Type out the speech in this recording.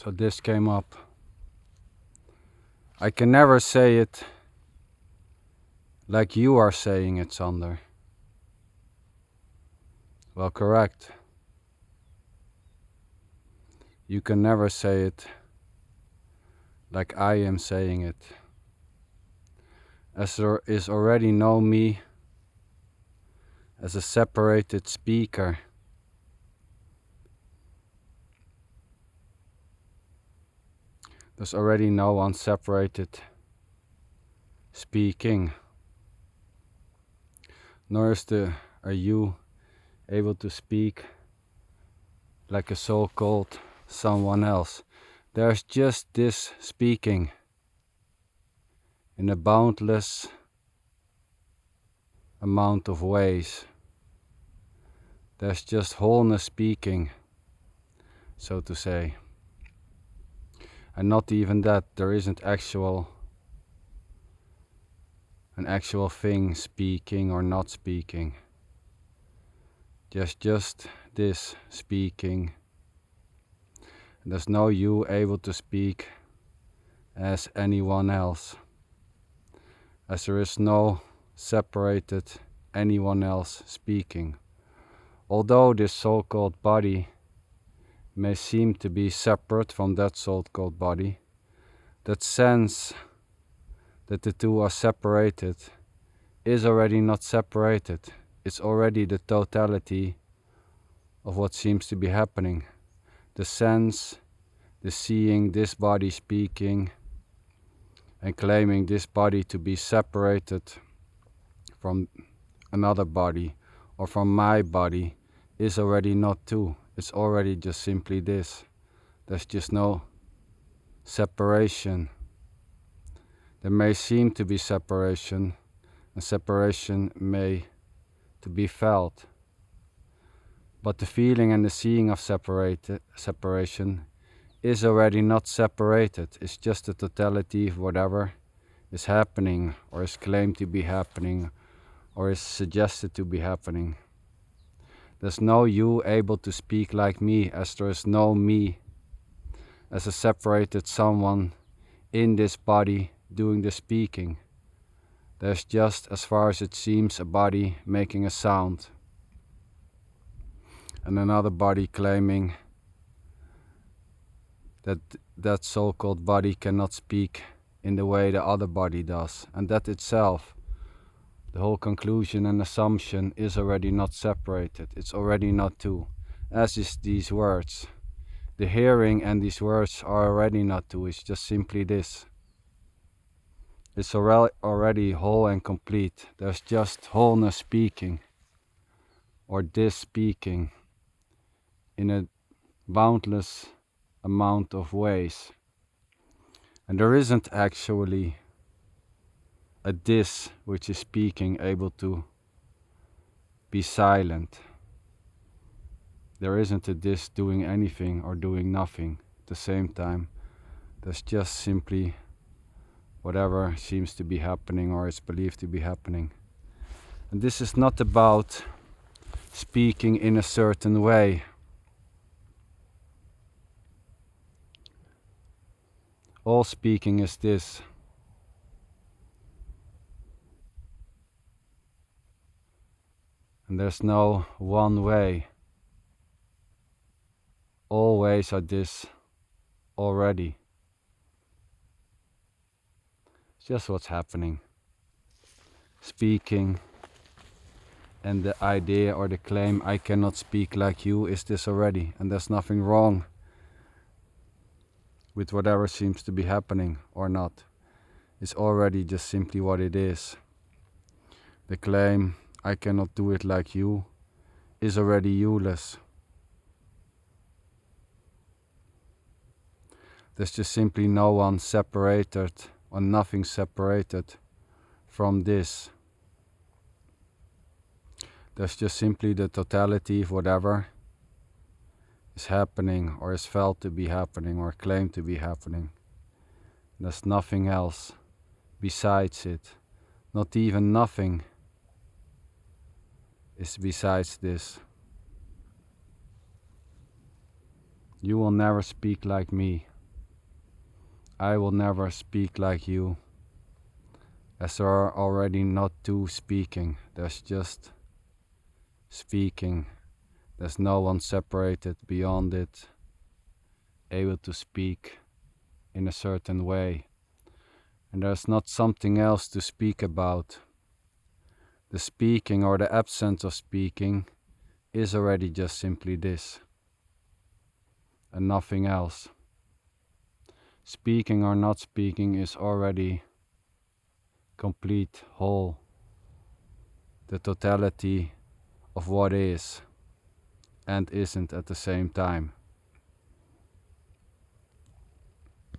So this came up. I can never say it like you are saying it, Sander. Well, correct. You can never say it like I am saying it. As there is already no me as a separated speaker. There's already no unseparated speaking. Nor are you able to speak like a so-called someone else. There's just this speaking in a boundless amount of ways. There's just wholeness speaking, so to say. And not even that, there isn't an actual thing speaking or not speaking. Just this speaking. And there's no you able to speak as anyone else. As there is no separated anyone else speaking. Although this so-called body may seem to be separate from that so-called body, that sense that the two are separated is already not separated. It's already the totality of what seems to be happening. The sense, the seeing this body speaking and claiming this body to be separated from another body or from my body is already not two. It's already just simply this. There's just no separation. There may seem to be separation, and separation may to be felt. But the feeling and the seeing of separation is already not separated. It's just the totality of whatever is happening or is claimed to be happening or is suggested to be happening. There's no you able to speak like me, as there is no me as a separated someone in this body doing the speaking. There's just, as far as it seems, a body making a sound and another body claiming that that so-called body cannot speak in the way the other body does, and that itself, the whole conclusion and assumption, is already not separated. It's already not two, as is these words. The hearing and these words are already not two. It's just simply this. It's already whole and complete. There's just wholeness speaking, or this speaking, in a boundless amount of ways. And there isn't actually a this which is speaking able to be silent. There isn't a this doing anything or doing nothing at the same time. There's just simply whatever seems to be happening or is believed to be happening. And this is not about speaking in a certain way. All speaking is this. And there's no one way. All ways are this already. It's just what's happening. Speaking and the idea or the claim I cannot speak like you is this already. And there's nothing wrong with whatever seems to be happening or not. It's already just simply what it is. The claim I cannot do it like you is already you-less. There's just simply no one separated or nothing separated from this. There's just simply the totality of whatever is happening or is felt to be happening or claimed to be happening. There's nothing else besides it. Not even nothing is besides this. You will never speak like me. I will never speak like you, as there are already not two speaking, there's just speaking. There's no one separated beyond it, able to speak in a certain way. And there's not something else to speak about. The speaking or the absence of speaking is already just simply this, and nothing else. Speaking or not speaking is already complete, whole, the totality of what is and isn't at the same time.